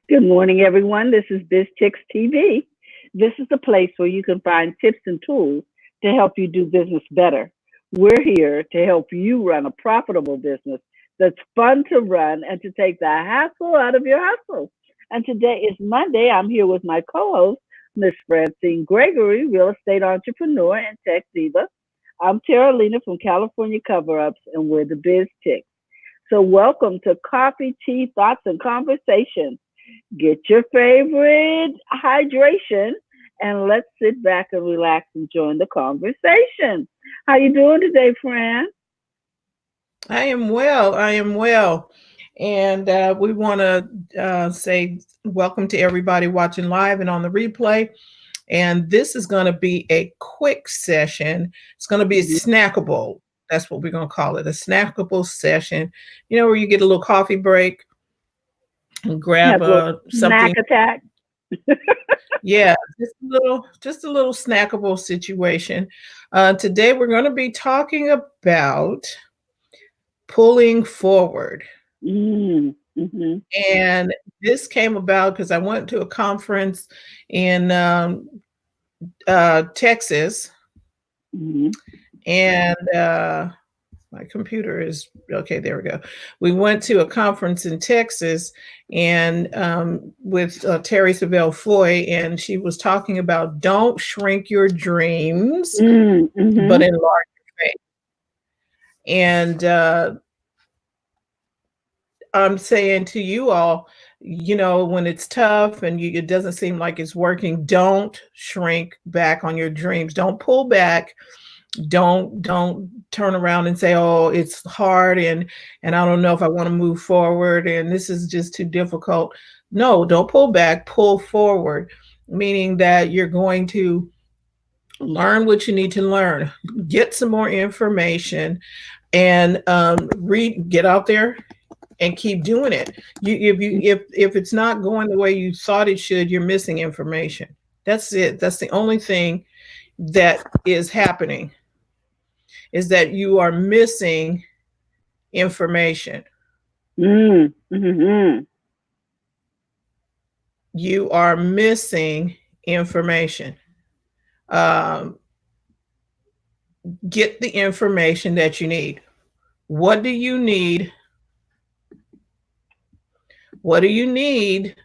Good morning, everyone. This is BizTix TV. This is the place where you can find tips and tools to help you do business better. We're here to help you run a profitable business that's fun to run and to take the hassle out of your hustle. And today is Monday. I'm here with my co-host, Miss Francine Gregory, real estate entrepreneur and tech diva. I'm Tara Lena from California Cover Ups, and we're the BizTix. So welcome to Coffee, Tea, Thoughts, and Conversations. Get your favorite hydration and let's sit back and relax and join the conversation. How you doing today, Fran? I am well. I am well. And we want to say welcome to everybody watching live and on the replay. And this is going to be a quick session. It's going to be Mhm. snackable. That's what we're going to call it, a snackable session. You know, where you get a little coffee break and grab Have a snack something. attack. Yeah, just a little snackable situation. Today we're going to be talking about pulling forward. Mm-hmm. And this came about because I went to a conference in Texas, Mm-hmm. and my computer is okay. There we go. We went to a conference in Texas, and with Terry Savelle Foy, and she was talking about don't shrink your dreams, but Mm-hmm. enlarge your faith. And I'm saying to you all, when it's tough and it doesn't seem like it's working, don't shrink back on your dreams. Don't pull back. Don't turn around and say, "Oh, it's hard and I don't know if I want to move forward and this is just too difficult." No, don't pull back, pull forward, meaning that you're going to learn what you need to learn, get some more information, and get out there and keep doing it. If it's not going the way you thought it should, you're missing information. That's it. That's the only thing that is happening, is that you are missing information. Mm-hmm. You are missing information. Um, get the information that you need. What do you need? What do you need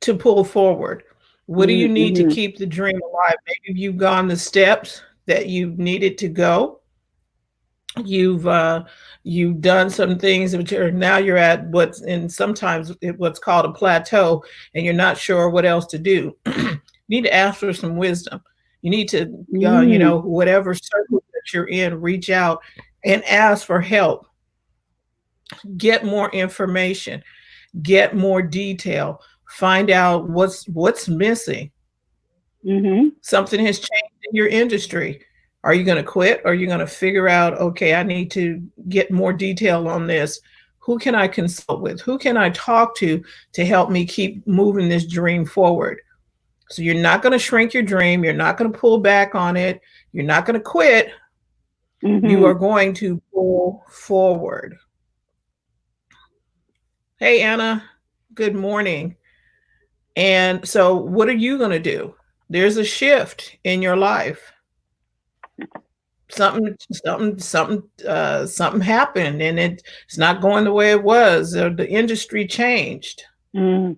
to pull forward? What do you need to Mm-hmm. keep the dream alive? Maybe you've gone the steps that you needed to go. You've you've done some things which are now you're at what's in sometimes what's called a plateau, and you're not sure what else to do. You need to ask for some wisdom. You need to Mm-hmm. whatever circle that you're in, reach out and ask for help. Get more information, get more detail, find out what's missing. Mm-hmm. Something has changed in your industry. Are you going to quit? Or are you going to figure out, okay, I need to get more detail on this? Who can I consult with? Who can I talk to help me keep moving this dream forward? So you're not going to shrink your dream. You're not going to pull back on it. You're not going to quit. You Mm-hmm. are going to pull forward. Hey, Anna, good morning. And so, what are you going to do? There's a shift in your life. Something happened, and it's not going the way it was. The industry changed. Mm-hmm.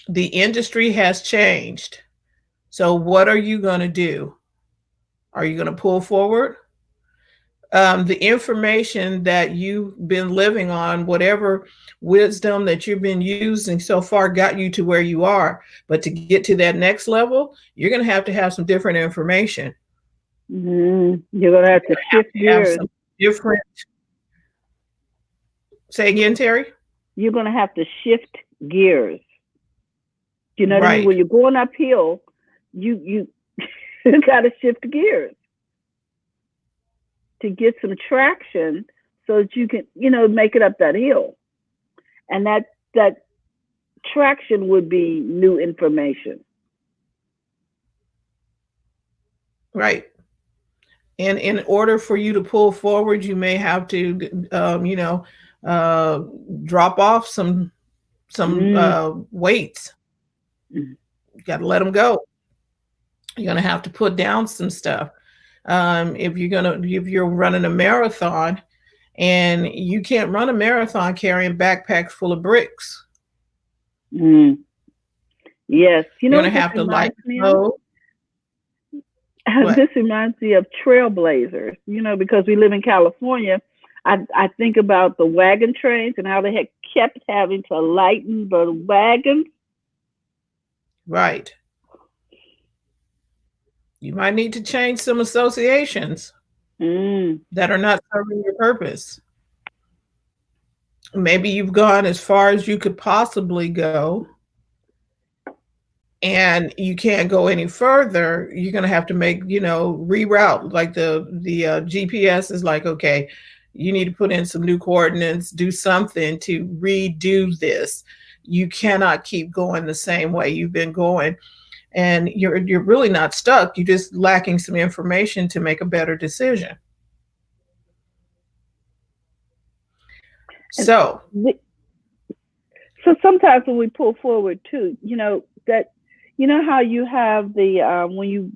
The industry has changed. So what are you going to do? Are you going to pull forward? The information that you've been living on, whatever wisdom that you've been using so far, got you to where you are. But to get to that next level, you're going to have some different information. Mm-hmm. You're gonna have to shift Have gears. some different. Say again, Terry. You're gonna have to shift gears. You know what I mean? Right. When you're going uphill, you got to shift gears to get some traction so that you can, make it up that hill. And that traction would be new information. Right. And in order for you to pull forward, you may have to, uh, drop off some Mm, weights. mm, You got to let them go. You're going to have to put down some stuff. If you're running a marathon, and you can't run a marathon carrying backpacks full of bricks. mm. Yes. You know You're going what to this have to lighten reminds me of? load. What? This reminds me of trailblazers, because we live in California. I think about the wagon trains and how they had kept having to lighten the wagons. Right. You might need to change some associations Mm, that are not serving your purpose. Maybe you've gone as far as you could possibly go, and you can't go any further. You're going to have to make, reroute. Like the GPS is like, okay, you need to put in some new coordinates, do something to redo this. You cannot keep going the same way you've been going, and you're really not stuck. You're just lacking some information to make a better decision. and So we, so sometimes when we pull forward too, that how you have the when you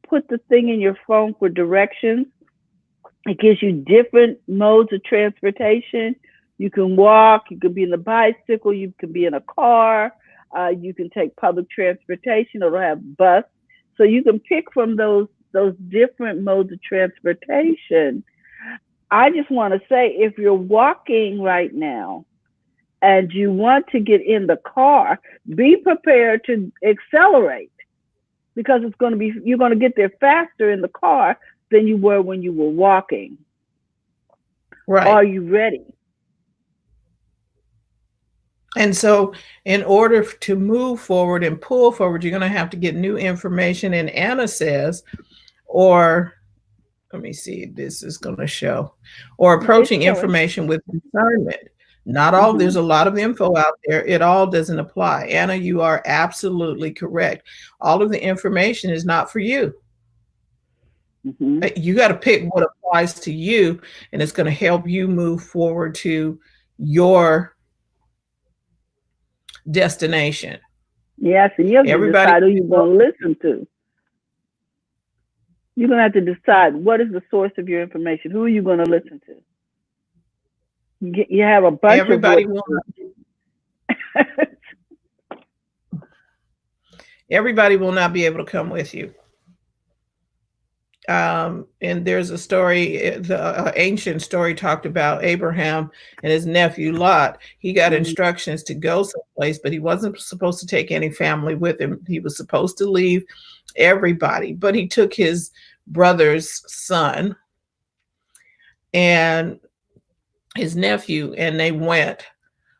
put the thing in your phone for directions, it gives you different modes of transportation. You can walk, you could be in a bicycle, you can be in a car, you can take public transportation or have bus. So you can pick from those different modes of transportation. I just want to say, if you're walking right now and you want to get in the car, be prepared to accelerate, because you're going to get there faster in the car than you were when you were walking. Are right. you ready? And so, in order to move forward and pull forward, you're going to have to get new information. And Anna says, or let me see, this is going to show, or No, it's approaching showing. information with discernment. Not all, Mm-hmm. there's a lot of info out there. It all doesn't apply. Anna, you are absolutely correct. All of the information is not for you. Mm-hmm. You got to pick what applies to you, and it's going to help you move forward to your destination. Yes, and you have to Everybody, decide who you're going to listen to. You're going to have to decide what is the source of your information. Who are you going to listen to? You have a bunch of everybody voices. will everybody will not be able to come with you. And there's a story, the ancient story talked about Abraham and his nephew Lot. He got Mm-hmm. instructions to go someplace, but he wasn't supposed to take any family with him. He was supposed to leave everybody, but he took his brother's son and his nephew, and they went.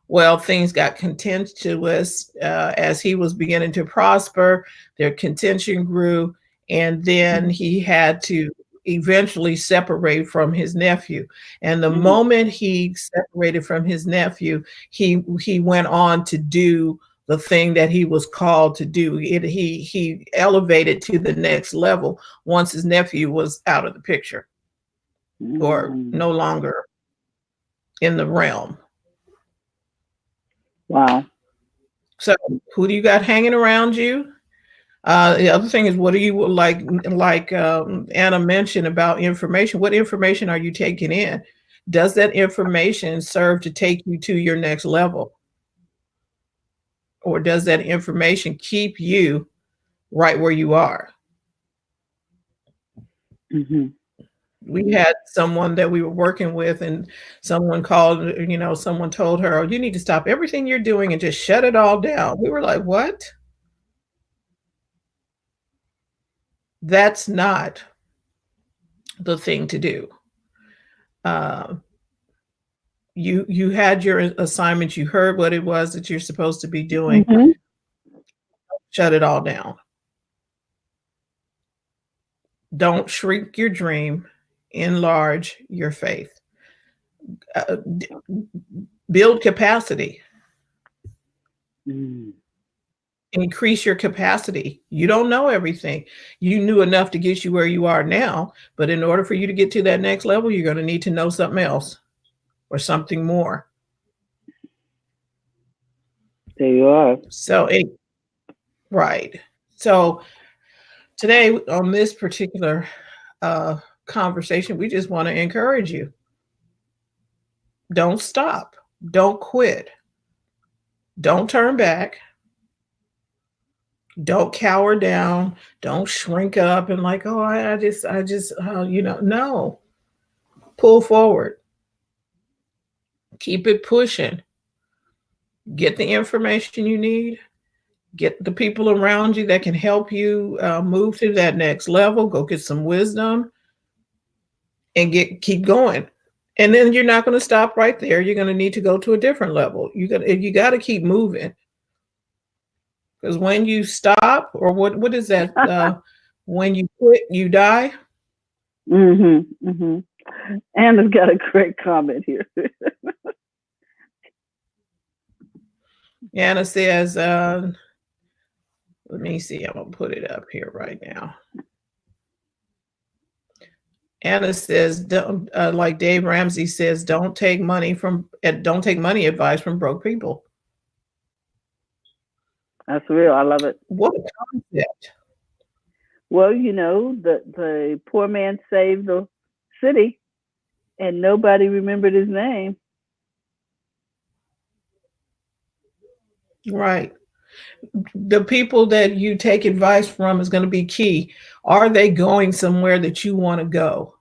Well, things got contentious as he was beginning to prosper. Their contention grew, and then he had to eventually separate from his nephew. And the Mm-hmm. moment he separated from his nephew, he went on to do the thing that he was called to do. He elevated to the next level once his nephew was out of the picture or Mm-hmm. no longer in the realm. Wow. So, who do you got hanging around you? The other thing is, what do you like Anna mentioned about information? What information are you taking in? Does that information serve to take you to your next level? Or does that information keep you right where you are? Mm-hmm. We had someone that we were working with, and someone called, someone told her, oh, you need to stop everything you're doing and just shut it all down. We were like, what? That's not the thing to do. Uh, you had your assignment, you heard what it was that you're supposed to be doing. Mm-hmm. Shut it all down. Don't shrink your dream, enlarge your faith. Build capacity. Mm-hmm. Increase your capacity. You don't know everything. You knew enough to get you where you are now, but in order for you to get to that next level, you're going to need to know something else. or something more. There you are. So it right. So today on this particular uh, conversation, we just want to encourage you. Don't stop. Don't quit. Don't turn back. Don't cower down. Don't shrink up and like, oh, no. Pull forward. Keep it pushing. Get the information you need. Get the people around you that can help you move to that next level. Go get some wisdom and keep going. And then you're not going to stop right there. You're going to need to go to a different level. You got to keep moving, because when you stop, or what is that? When you quit, you die. Mm-hmm. Mm-hmm. Anna's got a great comment here. Anna says, let me see. I'm gonna put it up here right now. Anna says, don't, like Dave Ramsey says, don't take money advice from broke people. That's real. I love it. What a concept. Well, the poor man saved the city, and nobody remembered his name. Right. The people that you take advice from is going to be key. Are they going somewhere that you want to go?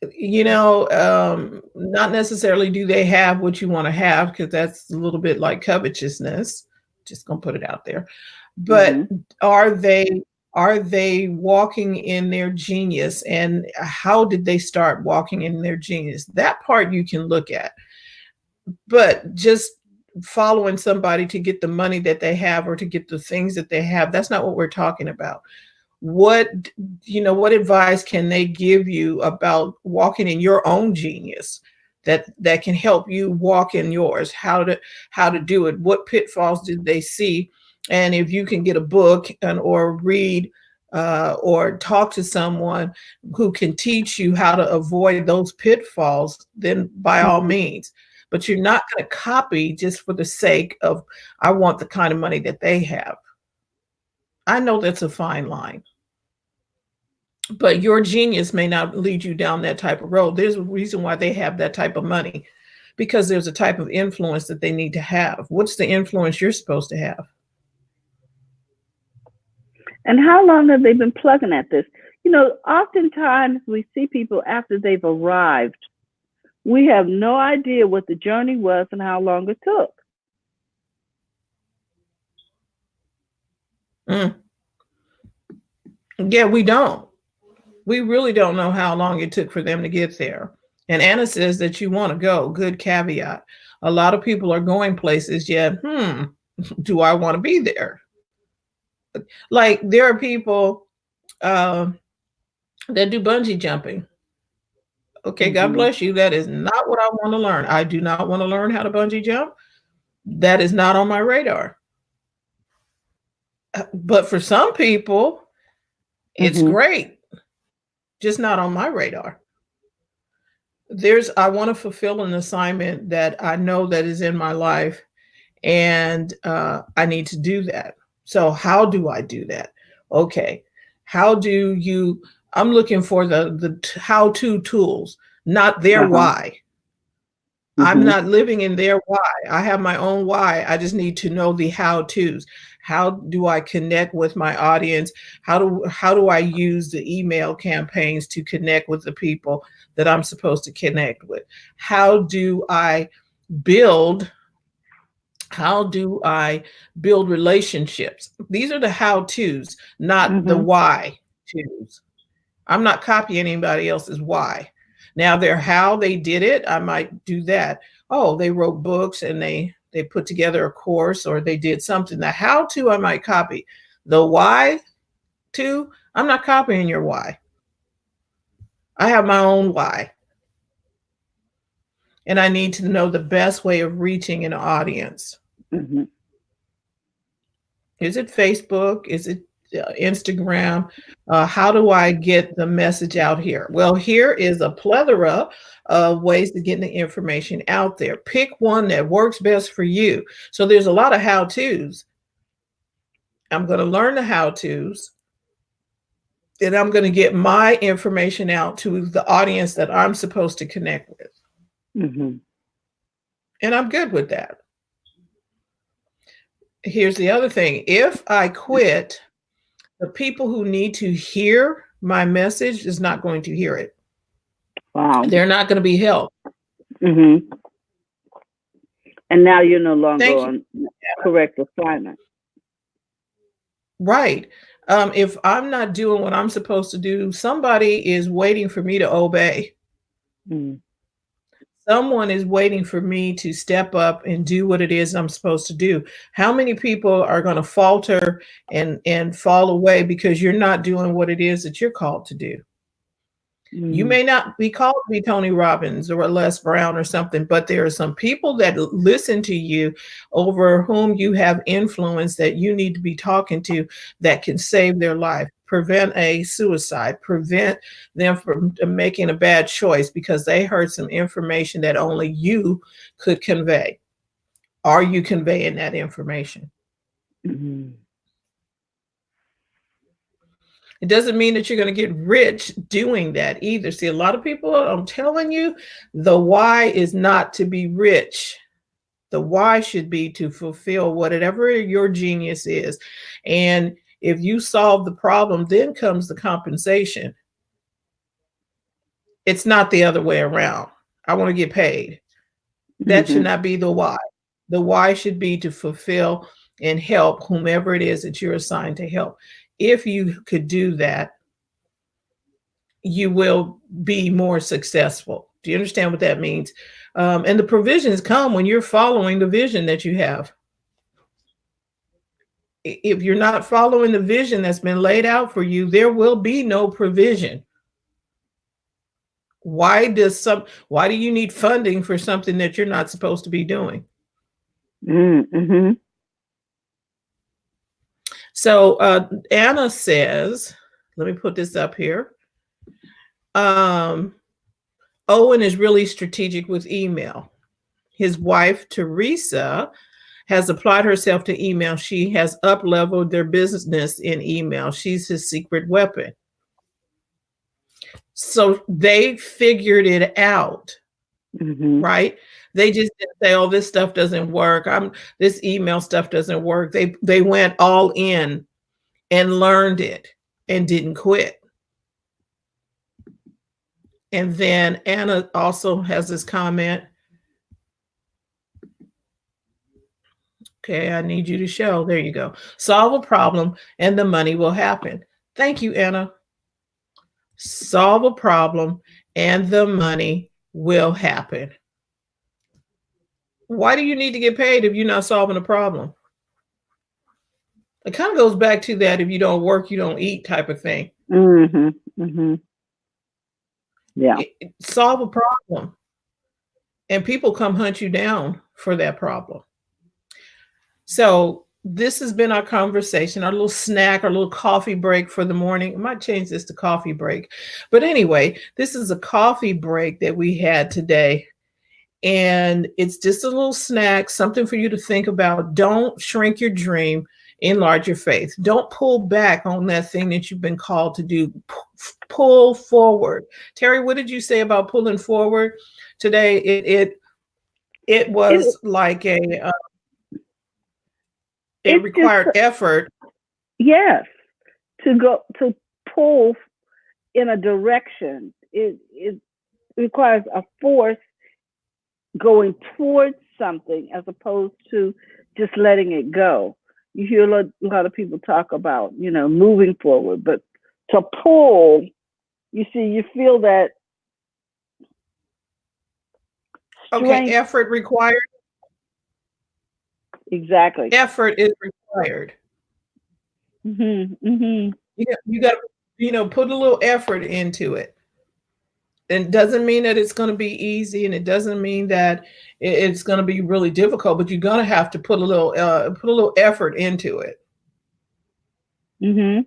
Not necessarily do they have what you want to have, because that's a little bit like covetousness. Just gonna put it out there. But Mm-hmm. are they walking in their genius, and how did they start walking in their genius? That part you can look at. But just following somebody to get the money that they have or to get the things that they have, that's not what we're talking about. What what advice can they give you about walking in your own genius, that can help you walk in yours? How to do it? What pitfalls did they see? And if you can get a book or read or talk to someone who can teach you how to avoid those pitfalls, then by all Mm-hmm. means. But you're not going to copy just for the sake of, I want the kind of money that they have. I know that's a fine line, but your genius may not lead you down that type of road. There's a reason why they have that type of money, because there's a type of influence that they need to have. What's the influence you're supposed to have? And how long have they been plugging at this? Oftentimes we see people after they've arrived. We have no idea what the journey was and how long it took. Mm. Yeah, we don't. We really don't know how long it took for them to get there. And Anna says that you want to go. Good caveat. A lot of people are going places, yet, do I want to be there? Like, there are people uh, that do bungee jumping. Okay, God Mm-hmm. bless you. That is not what I want to learn. I do not want to learn how to bungee jump. That is not on my radar. But for some people, it's Mm-hmm. great, just not on my radar. I want to fulfill an assignment that I know that is in my life, and I need to do that. So how do I do that? Okay, how do you? I'm looking for the how-to tools, not their Uh-huh. why. I'm Mm-hmm. not living in their why. I have my own why. I just need to know the how-tos. How do I connect with my audience? How do I use the email campaigns to connect with the people that I'm supposed to connect with? How do I build how do I build relationships? These are the how-tos, not the Mm-hmm. why-tos. I'm not copying anybody else's why. Now, their how they did it, I might do that. Oh, they wrote books and they put together a course, or they did something. The how to I might copy. The why to, I'm not copying your why. I have my own why. And I need to know the best way of reaching an audience. Mm-hmm. Is it Facebook? Is it Instagram. How do I get the message out here? Well, here is a plethora of ways to get the information out there. Pick one that works best for you. So there's a lot of how-tos. I'm going to learn the how-tos, and I'm going to get my information out to the audience that I'm supposed to connect with. Mm-hmm. And I'm good with that. Here's the other thing. If I quit, the people who need to hear my message is not going to hear it. Wow. They're not going to be helped. Mm-hmm. And now you're no longer Thank you. on correct assignment. Right. If I'm not doing what I'm supposed to do, somebody is waiting for me to obey. Mm-hmm. Someone is waiting for me to step up and do what it is I'm supposed to do. How many people are going to falter and fall away because you're not doing what it is that you're called to do? You may not be called to be Tony Robbins or Les Brown or something, but there are some people that listen to you over whom you have influence that you need to be talking to that can save their life, prevent a suicide, prevent them from making a bad choice because they heard some information that only you could convey. Are you conveying that information? Mm-hmm. It doesn't mean that you're going to get rich doing that either. See, a lot of people, I'm telling you, the why is not to be rich. The why should be to fulfill whatever your genius is. And if you solve the problem, then comes the compensation. It's not the other way around. I want to get paid. That should not be the why. The why should be to fulfill and help whomever it is that you're assigned to help. If you could do that, you will be more successful. Do you understand what that means? And the provisions come when you're following the vision that you have. If you're not following the vision that's been laid out for you, there will be no provision. Why do you need funding for something that you're not supposed to be doing? Mm-hmm. So Anna says, let me put this up here. Owen is really strategic with email. His wife, Teresa, has applied herself to email. She has up-leveled their business in email. She's his secret weapon. So they figured it out, right? They just didn't say, oh, this stuff doesn't work. This email stuff doesn't work. They went all in and learned it and didn't quit. And then Anna also has this comment. Okay, I need you to show. There you go. Solve a problem and the money will happen. Thank you, Anna. Solve a problem and the money will happen. Why do you need to get paid if you're not solving a problem? It kind of goes back to that if you don't work, you don't eat type of thing. Yeah. Solve a problem and people come hunt you down for that problem. So this has been our conversation, our little snack, our little coffee break for the morning. I might change this to coffee break. But anyway, this is a coffee break that we had today. And it's just a little snack, something for you to think about. Don't shrink your dream, enlarge your faith. Don't pull back on that thing that you've been called to do. Pull forward. Terry, what did you say about pulling forward today? It was like it required effort. Yes, to pull in a direction. It requires a force going towards something as opposed to just letting it go. You hear a lot of people talk about, moving forward, but to pull, you feel that strength. Okay, effort required. Exactly. Effort is required. You got to, put a little effort into it. It doesn't mean that it's going to be easy, and it doesn't mean that it's going to be really difficult. But you're going to have to put a little effort into it. Mhm.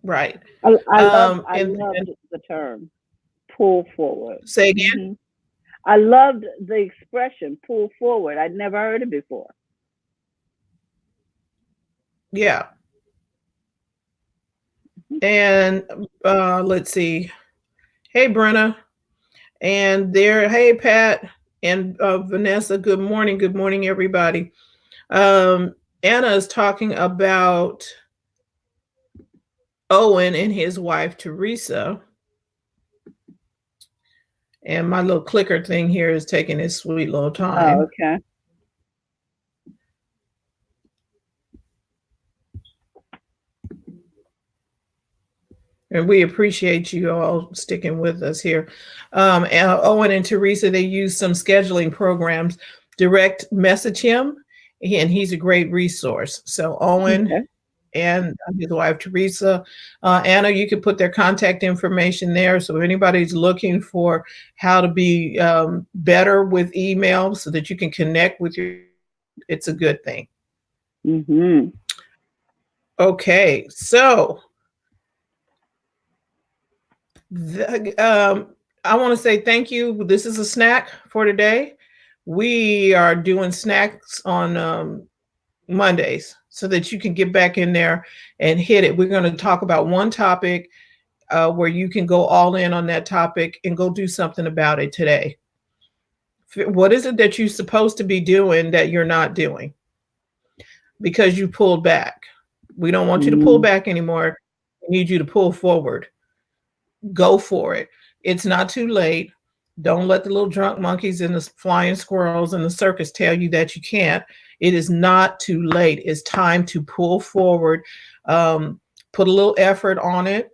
Right. I And loved the term pull forward. say again. Mhm. I loved the expression pull forward. I'd never heard it before. Yeah. Mhm. And let's see. Hey, Brenna. And there, hey, Pat and Vanessa. Good morning. Good morning, everybody. Anna is talking about Owen and his wife, Teresa. And my little clicker thing here is taking its sweet little Oh, time. okay. And we appreciate you all sticking with us here. And Owen and Teresa, they use some scheduling programs. Direct message him, and he's a great resource. So Owen Okay. and his wife Teresa, Anna, you could put their contact information there. So if anybody's looking for how to be better with email, so that you can connect with your, it's a good thing. Mhm. Okay, so I want to say thank you. This is a snack for today. We are doing snacks on Mondays so that you can get back in there and hit it. We're going to talk about one topic where you can go all in on that topic and go do something about it today. What is it that you're supposed to be doing that you're not doing because you pulled back? We don't want you to pull Mhm. back anymore. We need you to pull forward. Go for it. It's not too late. Don't let the little drunk monkeys and the flying squirrels and the circus tell you that you can't. It is not too late. It's time to pull forward. Put a little effort on it.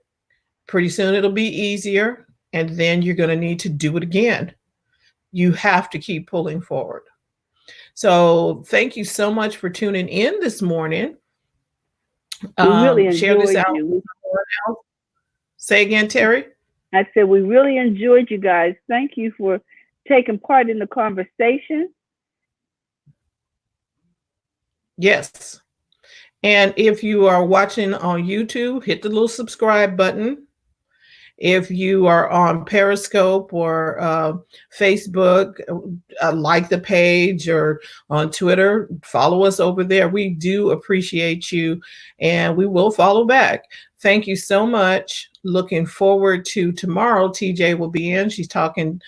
Pretty soon it'll be easier. And then you're going to need to do it again. You have to keep pulling forward. So thank you so much for tuning in this morning. We really Share this enjoyed out with you. someone else. Say again, Terry. I said we really enjoyed you guys. Thank you for taking part in the conversation. Yes. And if you are watching on YouTube, hit the little subscribe button. If you are on Periscope or Facebook, like the page, or on Twitter, follow us over there. We do appreciate you and we will follow back. Thank you so much. Looking forward to tomorrow. TJ will be in. She's talking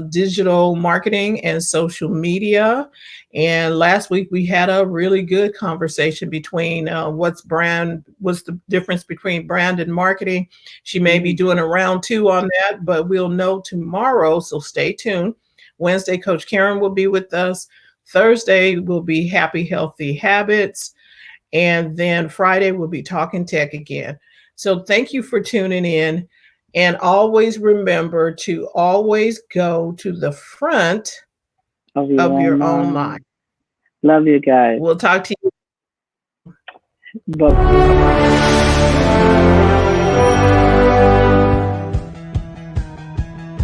digital marketing and social media. And last week we had a really good conversation between what's the difference between brand and marketing. She may be doing a round two on that, but we'll know tomorrow. So stay tuned. Wednesday, Coach Karen will be with us. Thursday will be Happy Healthy Habits. And then Friday, we'll be talking tech again. So thank you for tuning in. And always remember to always go to the front Of your of own your own mind. mind. Love you guys. We'll talk to you. Bye bye.